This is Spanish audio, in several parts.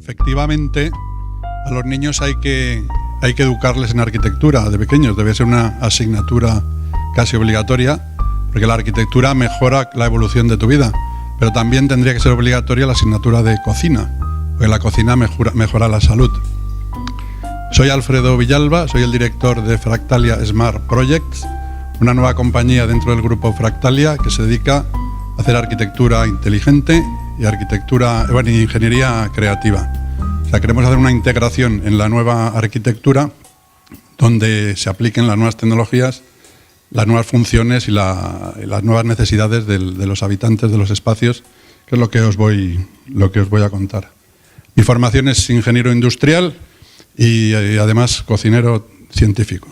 Efectivamente, a los niños hay que educarles en arquitectura de pequeños. Debe ser una asignatura casi obligatoria, porque la arquitectura mejora la evolución de tu vida. Pero también tendría que ser obligatoria la asignatura de cocina, porque la cocina mejora la salud. Soy Alfredo Villalba, soy el director de Fractalia Smart Projects, una nueva compañía dentro del grupo Fractalia que se dedica a hacer arquitectura inteligente y ingeniería creativa. O sea, queremos hacer una integración en la nueva arquitectura donde se apliquen las nuevas tecnologías, las nuevas funciones y las nuevas necesidades de los habitantes de los espacios, que es lo que os voy a contar. Mi formación es ingeniero industrial y además cocinero científico.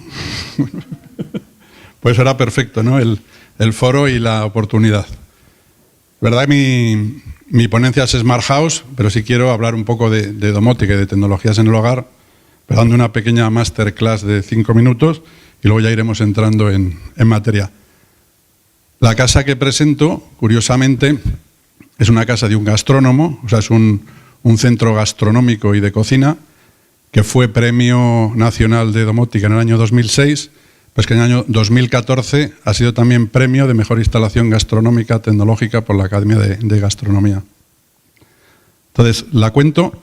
Pues era perfecto, ¿no? El foro y la oportunidad. ¿Verdad? Mi ponencia es Smart House, pero sí quiero hablar un poco de domótica y de tecnologías en el hogar, dando una pequeña masterclass de 5 minutos y luego ya iremos entrando en materia. La casa que presento, curiosamente, es una casa de un gastrónomo, o sea, es un centro gastronómico y de cocina que fue Premio Nacional de Domótica en el año 2006, pues que en el año 2014 ha sido también premio de mejor instalación gastronómica tecnológica por la Academia de Gastronomía. Entonces, la cuento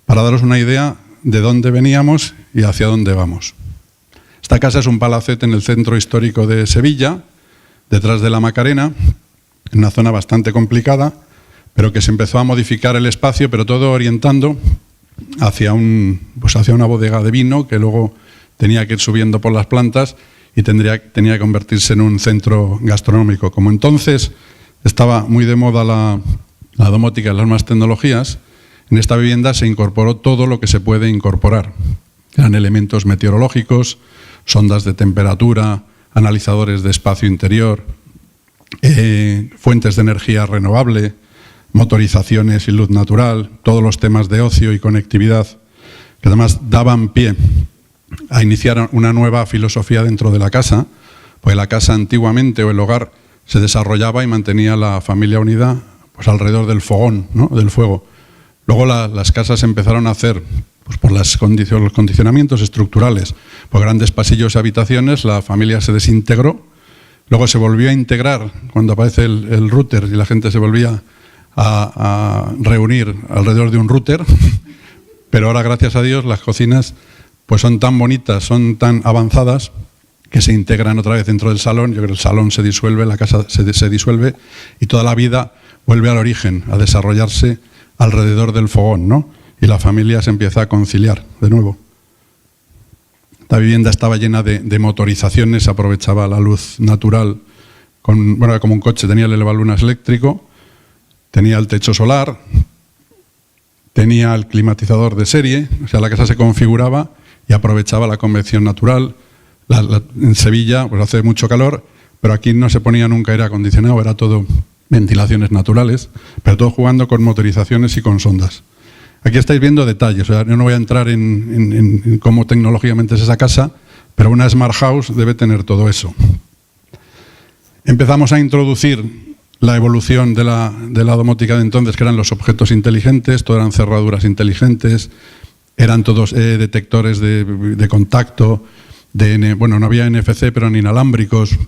para daros una idea de dónde veníamos y hacia dónde vamos. Esta casa es un palacete en el centro histórico de Sevilla, detrás de la Macarena, en una zona bastante complicada, pero que se empezó a modificar el espacio, pero todo orientando hacia una bodega de vino que luego tenía que ir subiendo por las plantas y tenía que convertirse en un centro gastronómico. Como entonces estaba muy de moda la domótica y las nuevas tecnologías, en esta vivienda se incorporó todo lo que se puede incorporar. Eran elementos meteorológicos, sondas de temperatura, analizadores de espacio interior, fuentes de energía renovable, motorizaciones y luz natural, todos los temas de ocio y conectividad, que además daban pie a iniciar una nueva filosofía dentro de la casa, pues la casa antiguamente o el hogar se desarrollaba y mantenía la familia unida pues alrededor del fogón, ¿no? Del fuego. Luego las casas empezaron a hacer, pues por los condicionamientos estructurales, por grandes pasillos y habitaciones, la familia se desintegró, luego se volvió a integrar cuando aparece el router y la gente se volvía a reunir alrededor de un router, pero ahora, gracias a Dios, las cocinas pues son tan bonitas, son tan avanzadas, que se integran otra vez dentro del salón. Yo creo que el salón se disuelve, la casa se disuelve y toda la vida vuelve al origen, a desarrollarse alrededor del fogón, ¿no? Y la familia se empieza a conciliar de nuevo. La vivienda estaba llena de motorizaciones, aprovechaba la luz natural, era como un coche, tenía el elevalunas eléctrico, tenía el techo solar, tenía el climatizador de serie, o sea, la casa se configuraba y aprovechaba la convección natural. En Sevilla pues hace mucho calor, pero aquí no se ponía nunca aire acondicionado, era todo ventilaciones naturales, pero todo jugando con motorizaciones y con sondas. Aquí estáis viendo detalles, o sea, yo no voy a entrar en cómo tecnológicamente es esa casa, pero una Smart House debe tener todo eso. Empezamos a introducir la evolución de la domótica de entonces, que eran los objetos inteligentes, todo eran cerraduras inteligentes, eran todos detectores de contacto, no había NFC, pero eran inalámbricos,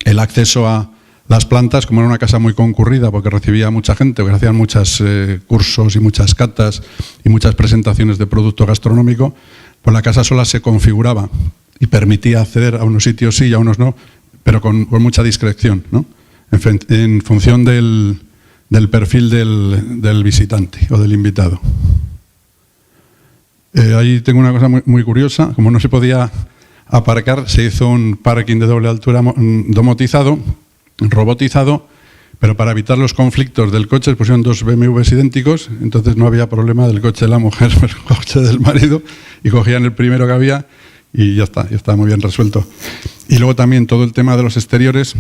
el acceso a las plantas, como era una casa muy concurrida porque recibía mucha gente, porque hacían muchos cursos y muchas catas y muchas presentaciones de producto gastronómico, pues la casa sola se configuraba y permitía acceder a unos sitios sí y a unos no, pero con mucha discreción, ¿no? En función del perfil del visitante o del invitado. Ahí tengo una cosa muy curiosa. Como no se podía aparcar, se hizo un parking de doble altura domotizado, robotizado, pero para evitar los conflictos del coche pusieron 2 BMWs idénticos, entonces no había problema del coche de la mujer con el coche del marido y cogían el primero que había y ya está muy bien resuelto. Y luego también todo el tema de los exteriores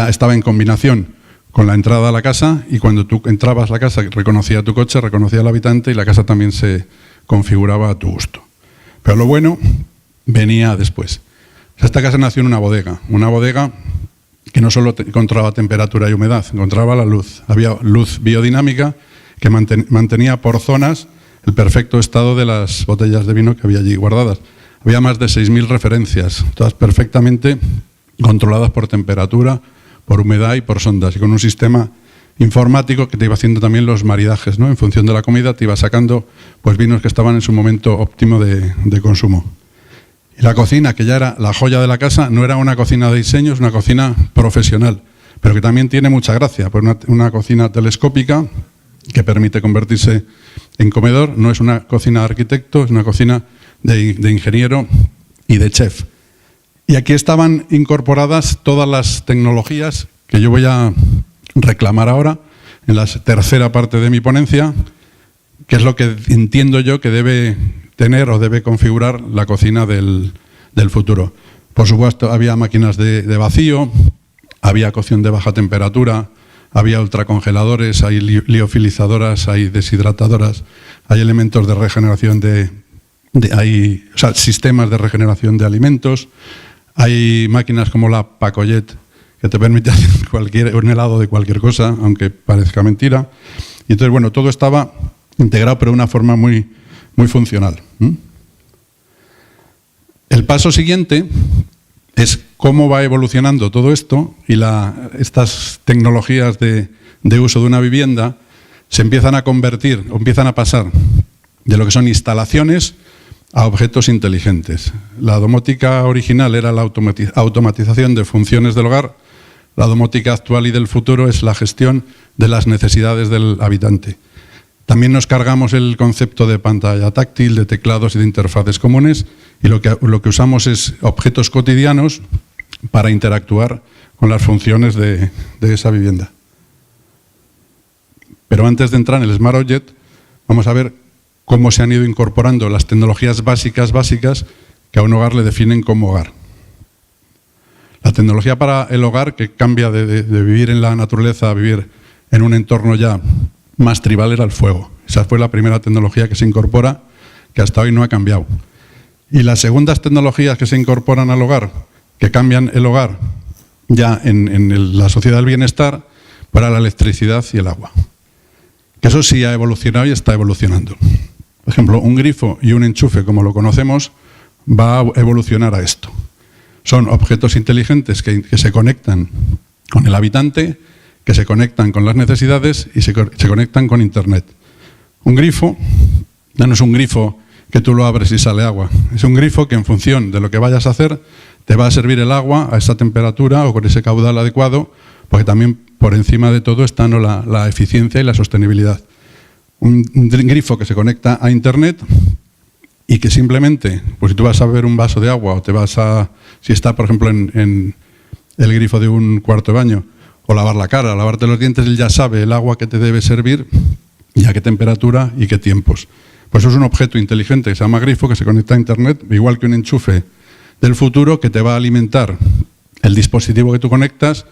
estaba en combinación con la entrada a la casa, y cuando tú entrabas a la casa reconocía tu coche, reconocía al habitante y la casa también se configuraba a tu gusto. Pero lo bueno venía después. O sea, esta casa nació en una bodega que no solo controlaba temperatura y humedad, encontraba la luz. Había luz biodinámica que mantenía por zonas el perfecto estado de las botellas de vino que había allí guardadas. Había más de 6.000 referencias, todas perfectamente controladas por temperatura, por humedad y por sondas, y con un sistema informático que te iba haciendo también los maridajes, ¿no? En función de la comida te iba sacando pues vinos que estaban en su momento óptimo de consumo. Y la cocina, que ya era la joya de la casa, no era una cocina de diseño, es una cocina profesional, pero que también tiene mucha gracia, pues una cocina telescópica que permite convertirse en comedor, no es una cocina de arquitecto, es una cocina de ingeniero y de chef. Y aquí estaban incorporadas todas las tecnologías que yo voy a reclamar ahora en la tercera parte de mi ponencia, que es lo que entiendo yo que debe tener o debe configurar la cocina del futuro. Por supuesto, había máquinas de vacío, había cocción de baja temperatura, había ultracongeladores, hay liofilizadoras, hay deshidratadoras, hay elementos de regeneración sistemas de regeneración de alimentos, hay máquinas como la Pacojet que te permite hacer un helado de cualquier cosa, aunque parezca mentira. Y entonces, bueno, todo estaba integrado, pero de una forma muy, muy funcional. El paso siguiente es cómo va evolucionando todo esto y estas tecnologías de uso de una vivienda se empiezan a convertir o empiezan a pasar de lo que son instalaciones a objetos inteligentes. La domótica original era la automatización de funciones del hogar. La domótica actual y del futuro es la gestión de las necesidades del habitante. También nos cargamos el concepto de pantalla táctil, de teclados y de interfaces comunes, y lo que usamos es objetos cotidianos para interactuar con las funciones de esa vivienda. Pero antes de entrar en el Smart Object, vamos a ver cómo se han ido incorporando las tecnologías básicas que a un hogar le definen como hogar. La tecnología para el hogar, que cambia de vivir en la naturaleza a vivir en un entorno ya más tribal, era el fuego. Esa fue la primera tecnología que se incorpora, que hasta hoy no ha cambiado. Y las segundas tecnologías que se incorporan al hogar, que cambian el hogar ya en la sociedad del bienestar, para la electricidad y el agua. Que eso sí ha evolucionado y está evolucionando. Por ejemplo, un grifo y un enchufe, como lo conocemos, va a evolucionar a esto. Son objetos inteligentes que se conectan con el habitante, que se conectan con las necesidades y se conectan con Internet. Un grifo ya no es un grifo que tú lo abres y sale agua. Es un grifo que en función de lo que vayas a hacer te va a servir el agua a esa temperatura o con ese caudal adecuado, porque también por encima de todo está la eficiencia y la sostenibilidad. Un grifo que se conecta a Internet y que simplemente, pues si tú vas a beber un vaso de agua o si está, por ejemplo, en el grifo de un cuarto de baño, o lavar la cara, lavarte los dientes, él ya sabe el agua que te debe servir y a qué temperatura y qué tiempos. Pues eso es un objeto inteligente que se llama grifo, que se conecta a Internet, igual que un enchufe del futuro que te va a alimentar el dispositivo que tú conectas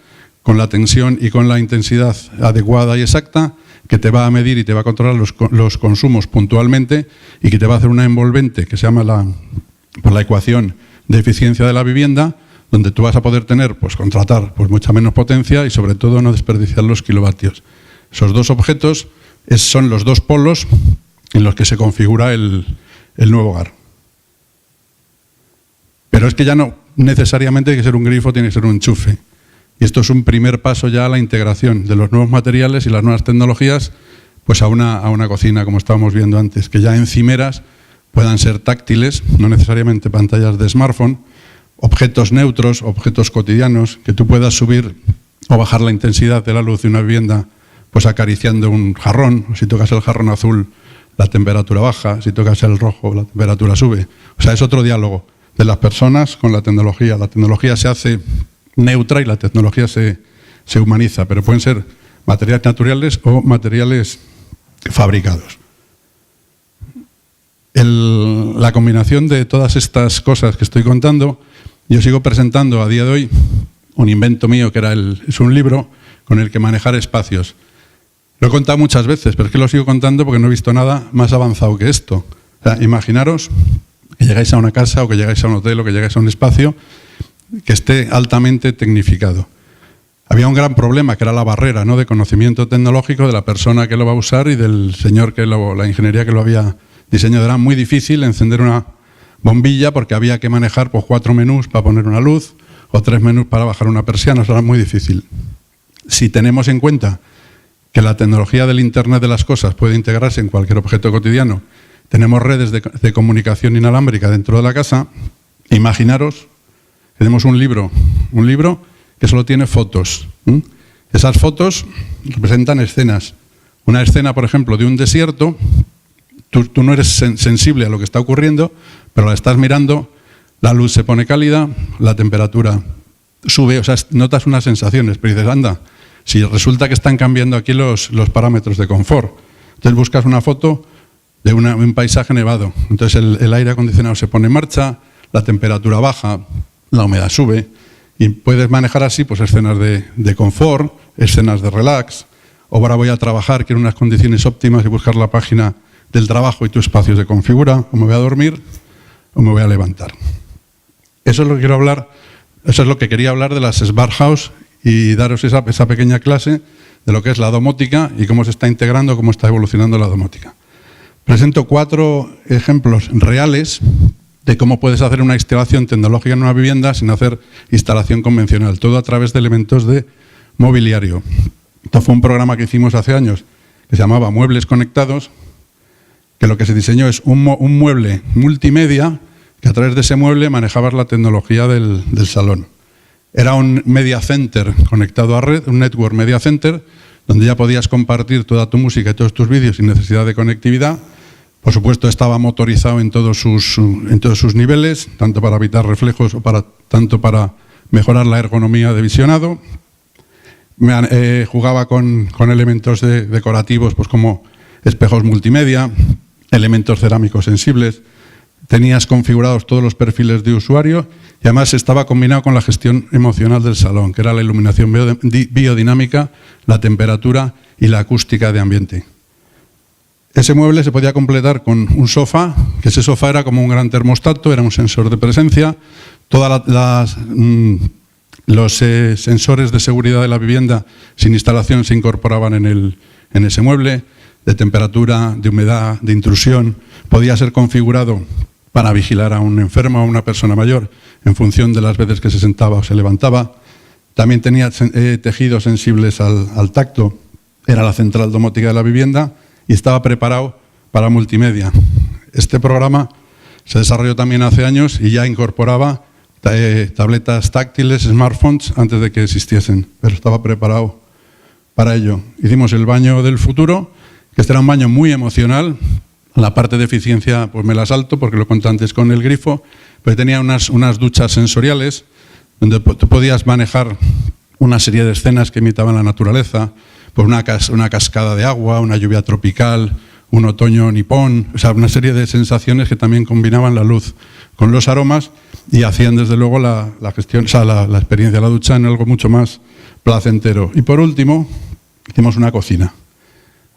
con la tensión y con la intensidad adecuada y exacta, que te va a medir y te va a controlar los consumos puntualmente y que te va a hacer una envolvente que se llama la ecuación de eficiencia de la vivienda, donde tú vas a poder contratar mucha menos potencia y sobre todo no desperdiciar los kilovatios. Esos dos objetos son los dos polos en los que se configura el nuevo hogar. Pero es que ya no necesariamente hay que ser un grifo, tiene que ser un enchufe. Y esto es un primer paso ya a la integración de los nuevos materiales y las nuevas tecnologías pues a una cocina, como estábamos viendo antes, que ya encimeras puedan ser táctiles, no necesariamente pantallas de smartphone, objetos neutros, objetos cotidianos, que tú puedas subir o bajar la intensidad de la luz de una vivienda pues acariciando un jarrón. Si tocas el jarrón azul, la temperatura baja, si tocas el rojo, la temperatura sube. O sea, es otro diálogo de las personas con la tecnología. La tecnología se hace neutra y la tecnología se humaniza, pero pueden ser materiales naturales o materiales fabricados. La combinación de todas estas cosas que estoy contando, yo sigo presentando a día de hoy un invento mío que es un libro con el que manejar espacios. Lo he contado muchas veces, pero es que lo sigo contando porque no he visto nada más avanzado que esto. O sea, imaginaros que llegáis a una casa o que llegáis a un hotel o que llegáis a un espacio que esté altamente tecnificado. Había un gran problema, que era la barrera, ¿no?, de conocimiento tecnológico de la persona que lo va a usar y del señor la ingeniería que lo había diseñado. Era muy difícil encender una bombilla porque había que manejar pues 4 menús para poner una luz o 3 menús para bajar una persiana. Eso era muy difícil. Si tenemos en cuenta que la tecnología del Internet de las cosas puede integrarse en cualquier objeto cotidiano, tenemos redes de comunicación inalámbrica dentro de la casa, imaginaros, tenemos un libro que solo tiene fotos. Esas fotos representan escenas. Una escena, por ejemplo, de un desierto, tú no eres sensible a lo que está ocurriendo, pero la estás mirando, la luz se pone cálida, la temperatura sube, o sea, notas unas sensaciones, pero dices, anda, si resulta que están cambiando aquí los parámetros de confort. Entonces buscas una foto de un paisaje nevado, entonces el aire acondicionado se pone en marcha, la temperatura baja, la humedad sube, y puedes manejar así pues escenas de confort, escenas de relax, o ahora voy a trabajar, quiero unas condiciones óptimas y buscar la página del trabajo y tu espacio se configura, o me voy a dormir o me voy a levantar. Eso es lo que quiero hablar, eso es lo que quería hablar de las Smart House y daros esa pequeña clase de lo que es la domótica y cómo se está integrando, cómo está evolucionando la domótica. Presento 4 ejemplos reales de cómo puedes hacer una instalación tecnológica en una vivienda sin hacer instalación convencional, todo a través de elementos de mobiliario. Esto fue un programa que hicimos hace años que se llamaba Muebles Conectados, que lo que se diseñó es un mueble multimedia que a través de ese mueble manejabas la tecnología del salón. Era un media center conectado a red, un network media center, donde ya podías compartir toda tu música y todos tus vídeos sin necesidad de conectividad. Por supuesto, estaba motorizado en todos sus niveles, tanto para evitar reflejos o tanto para mejorar la ergonomía de visionado. Jugaba con elementos decorativos, pues como espejos multimedia, elementos cerámicos sensibles. Tenías configurados todos los perfiles de usuario y además estaba combinado con la gestión emocional del salón, que era la iluminación biodinámica, la temperatura y la acústica de ambiente. Ese mueble se podía completar con un sofá, que ese sofá era como un gran termostato, era un sensor de presencia. Todos los sensores de seguridad de la vivienda sin instalación se incorporaban en ese mueble, de temperatura, de humedad, de intrusión. Podía ser configurado para vigilar a un enfermo o a una persona mayor en función de las veces que se sentaba o se levantaba. También tenía tejidos sensibles al tacto, era la central domótica de la vivienda y estaba preparado para multimedia. Este programa se desarrolló también hace años y ya incorporaba tabletas táctiles, smartphones, antes de que existiesen, pero estaba preparado para ello. Hicimos el baño del futuro, que este era un baño muy emocional. La parte de eficiencia pues me la salto porque lo conté antes con el grifo, pero tenía unas duchas sensoriales donde tú podías manejar una serie de escenas que imitaban la naturaleza, pues una cascada de agua, una lluvia tropical, un otoño nipón, o sea, una serie de sensaciones que también combinaban la luz con los aromas y hacían desde luego la gestión, o sea, la experiencia de la ducha en algo mucho más placentero. Y por último, hicimos una cocina.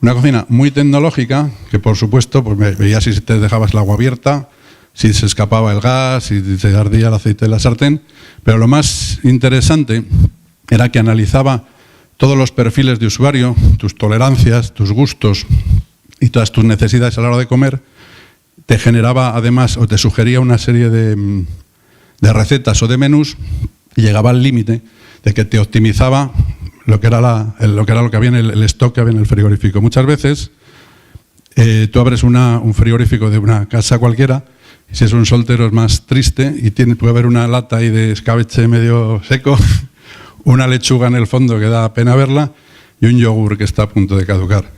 Una cocina muy tecnológica, que por supuesto pues veía si te dejabas el agua abierta, si se escapaba el gas, si se ardía el aceite de la sartén, pero lo más interesante era que analizaba todos los perfiles de usuario, tus tolerancias, tus gustos y todas tus necesidades a la hora de comer. Te generaba además o te sugería una serie de recetas o de menús y llegaba al límite de que te optimizaba lo que había en el stock que había en el frigorífico. Muchas veces tú abres un frigorífico de una casa cualquiera y si es un soltero es más triste y puede haber una lata ahí de escabeche medio seco, una lechuga en el fondo que da pena verla y un yogur que está a punto de caducar.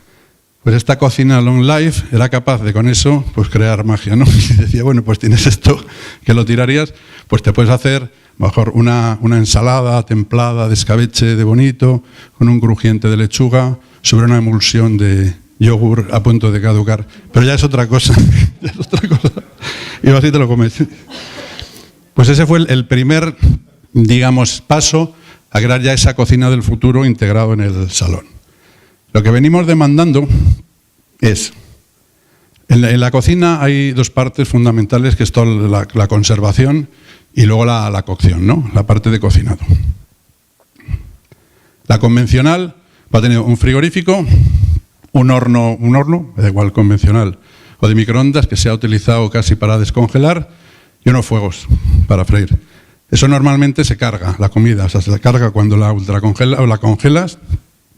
Pues esta cocina Long Life era capaz de con eso pues crear magia, ¿no? Y decía, bueno, pues tienes esto que lo tirarías, pues te puedes hacer mejor una ensalada templada de escabeche de bonito, con un crujiente de lechuga, sobre una emulsión de yogur a punto de caducar. Pero ya es otra cosa, ya es otra cosa. Y así te lo comes. Pues ese fue el primer, digamos, paso a crear ya esa cocina del futuro integrado en el salón. Lo que venimos demandando es, en la cocina hay 2 partes fundamentales, que es toda la conservación y luego la cocción, ¿no? La parte de cocinado. La convencional va a tener un frigorífico, un horno, da igual convencional, o de microondas que se ha utilizado casi para descongelar, y unos fuegos para freír. Eso normalmente se carga, la comida, o sea, se carga cuando la ultracongela o la congelas,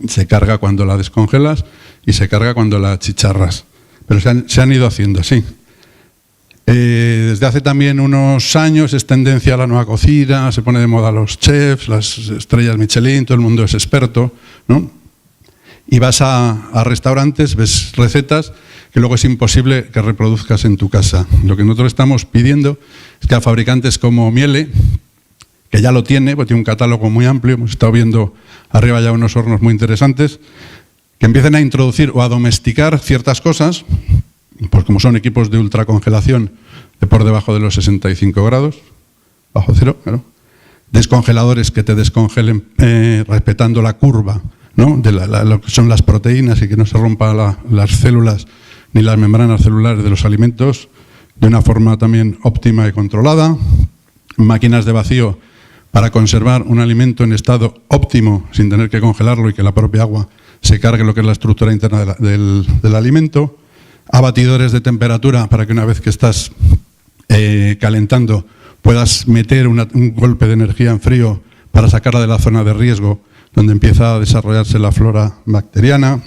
se carga cuando la descongelas y se carga cuando la achicharras. Pero se han ido haciendo así. Desde hace también unos años es tendencia a la nueva cocina, se pone de moda los chefs, las estrellas Michelin, todo el mundo es experto, ¿no? Y vas a restaurantes, ves recetas que luego es imposible que reproduzcas en tu casa. Lo que nosotros estamos pidiendo es que a fabricantes como Miele, que ya lo tiene, porque tiene un catálogo muy amplio, hemos estado viendo arriba ya unos hornos muy interesantes, que empiecen a introducir o a domesticar ciertas cosas, pues como son equipos de ultracongelación de por debajo de los 65 grados, bajo cero, claro. Descongeladores que te descongelen respetando la curva, ¿no? De lo que son las proteínas y que no se rompan las células ni las membranas celulares de los alimentos de una forma también óptima y controlada. Máquinas de vacío para conservar un alimento en estado óptimo sin tener que congelarlo y que la propia agua se cargue lo que es la estructura interna del alimento. Abatidores de temperatura para que una vez que estás calentando puedas meter un golpe de energía en frío para sacarla de la zona de riesgo donde empieza a desarrollarse la flora bacteriana.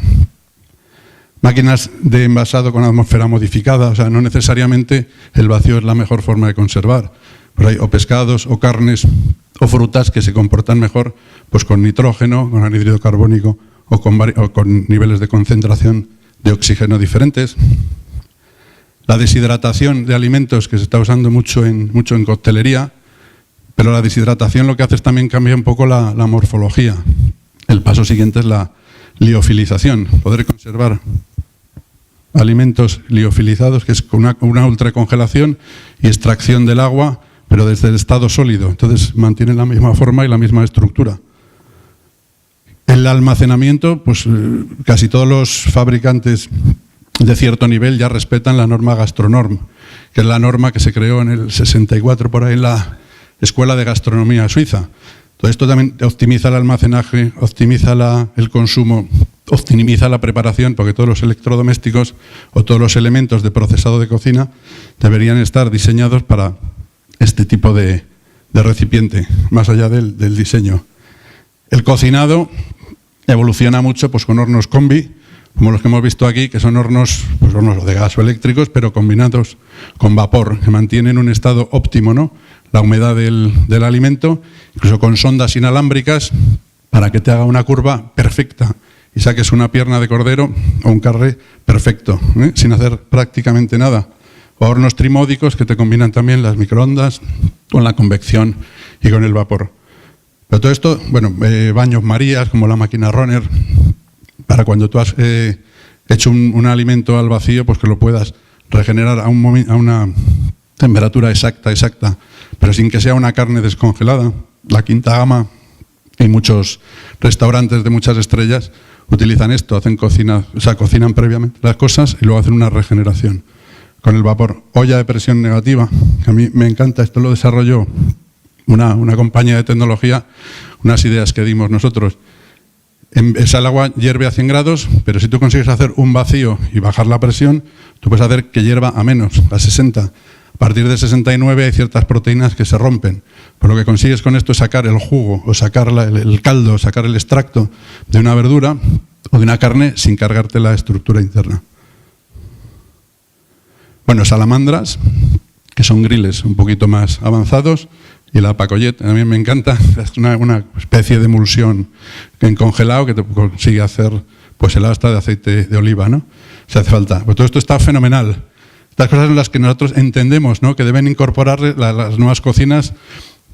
Máquinas de envasado con atmósfera modificada, o sea, no necesariamente el vacío es la mejor forma de conservar. Pero hay o pescados o carnes o frutas que se comportan mejor pues con nitrógeno, con anhídrido carbónico o con niveles de concentración de oxígeno diferentes. La deshidratación de alimentos que se está usando mucho en coctelería, pero la deshidratación lo que hace es también cambiar un poco la morfología. El paso siguiente es la liofilización, poder conservar alimentos liofilizados, que es una ultracongelación y extracción del agua, pero desde el estado sólido, entonces mantienen la misma forma y la misma estructura. El almacenamiento, pues casi todos los fabricantes de cierto nivel ya respetan la norma Gastronorm, que es la norma que se creó en el 64 por ahí en la Escuela de Gastronomía Suiza. Todo esto también optimiza el almacenaje, optimiza el consumo, optimiza la preparación, porque todos los electrodomésticos o todos los elementos de procesado de cocina deberían estar diseñados para este tipo de recipiente, más allá del diseño. El cocinado evoluciona mucho pues, con hornos combi, como los que hemos visto aquí, que son hornos de gas o eléctricos, pero combinados con vapor, que mantienen un estado óptimo, ¿no? La humedad del alimento, incluso con sondas inalámbricas, para que te haga una curva perfecta y saques una pierna de cordero o un carré perfecto, sin hacer prácticamente nada. O hornos trimódicos que te combinan también las microondas con la convección y con el vapor. Pero todo esto, bueno, baños Marías, como la máquina Runner, para cuando tú has hecho un alimento al vacío, pues que lo puedas regenerar a una temperatura exacta, pero sin que sea una carne descongelada. La Quinta Gama y muchos restaurantes de muchas estrellas utilizan esto, hacen cocinan previamente las cosas y luego hacen una regeneración con el vapor. Olla de presión negativa, que a mí me encanta, esto lo desarrolló una compañía de tecnología, unas ideas que dimos nosotros. El agua hierve a 100 grados, pero si tú consigues hacer un vacío y bajar la presión, tú puedes hacer que hierva a menos, a 60. A partir de 69 hay ciertas proteínas que se rompen. Pero lo que consigues con esto es sacar el jugo, o sacar el caldo, sacar el extracto de una verdura o de una carne sin cargarte la estructura interna. Bueno, salamandras, que son griles un poquito más avanzados, y la Pacojet, a mí me encanta, es una especie de emulsión en congelado que te consigue hacer pues el asta de aceite de oliva, ¿no? Si hace falta. Pues todo esto está fenomenal. Estas cosas son las que nosotros entendemos, ¿no? Que deben incorporar las nuevas cocinas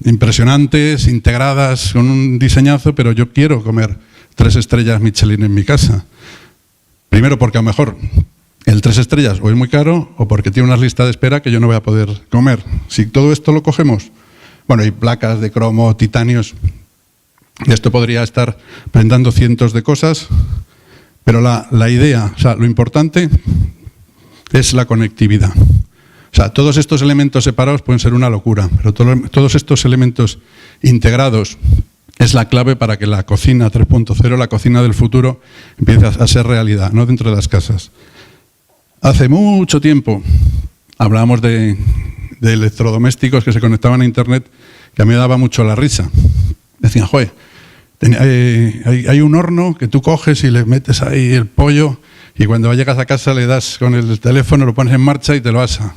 impresionantes, integradas, con un diseñazo, pero yo quiero comer 3 estrellas Michelin en mi casa. Primero porque a lo mejor el 3 estrellas o es muy caro o porque tiene una lista de espera que yo no voy a poder comer. Si todo esto lo cogemos, bueno, hay placas de cromo, titanios, esto podría estar brindando cientos de cosas, pero la idea, o sea, lo importante es la conectividad. O sea, todos estos elementos separados pueden ser una locura, pero todos estos elementos integrados es la clave para que la cocina 3.0, la cocina del futuro, empiece a ser realidad, no dentro de las casas. Hace mucho tiempo hablábamos de electrodomésticos que se conectaban a Internet, que a mí me daba mucho la risa. Decían, joder, hay un horno que tú coges y le metes ahí el pollo y cuando llegas a casa le das con el teléfono, lo pones en marcha y te lo asa.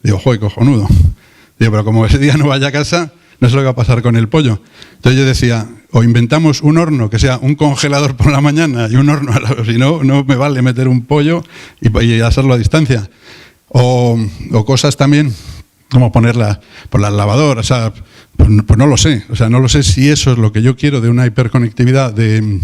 Digo, joder, cojonudo. Digo, pero como ese día no vaya a casa, no sé lo que va a pasar con el pollo. Entonces yo decía, o inventamos un horno que sea un congelador por la mañana y un horno a la... Si no, no me vale meter un pollo y hacerlo a distancia. O cosas también como ponerla por las lavadoras, o sea, pues no lo sé. O sea, no lo sé si eso es lo que yo quiero de una hiperconectividad de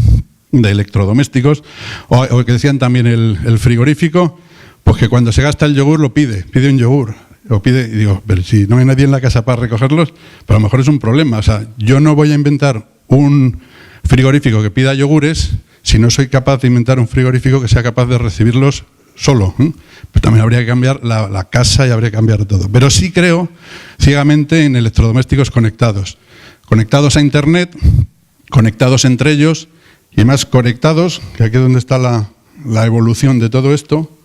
electrodomésticos. O que decían también el frigorífico, pues que cuando se gasta el yogur lo pide un yogur. O pide, y digo, pero si no hay nadie en la casa para recogerlos, pues a lo mejor es un problema. O sea, yo no voy a inventar un frigorífico que pida yogures si no soy capaz de inventar un frigorífico que sea capaz de recibirlos solo. Pues también habría que cambiar la casa y habría que cambiar todo. Pero sí creo ciegamente en electrodomésticos conectados. Conectados a Internet, conectados entre ellos y más conectados, que aquí es donde está la evolución de todo esto,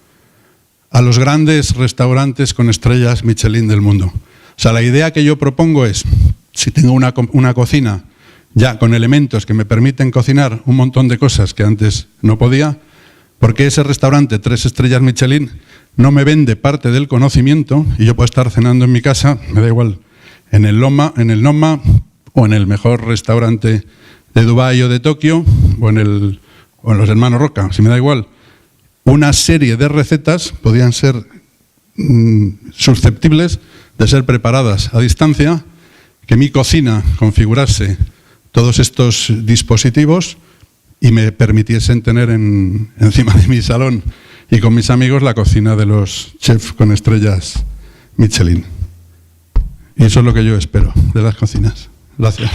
a los grandes restaurantes con estrellas Michelin del mundo. O sea, la idea que yo propongo es, si tengo una cocina ya con elementos que me permiten cocinar un montón de cosas que antes no podía, ¿por qué ese restaurante 3 estrellas Michelin no me vende parte del conocimiento y yo puedo estar cenando en mi casa, me da igual, en el Noma o en el mejor restaurante de Dubái o de Tokio o en los Hermanos Roca, si me da igual? Una serie de recetas podían ser susceptibles de ser preparadas a distancia, que mi cocina configurase todos estos dispositivos y me permitiesen tener encima de mi salón y con mis amigos la cocina de los chefs con estrellas Michelin. Y eso es lo que yo espero de las cocinas. Gracias.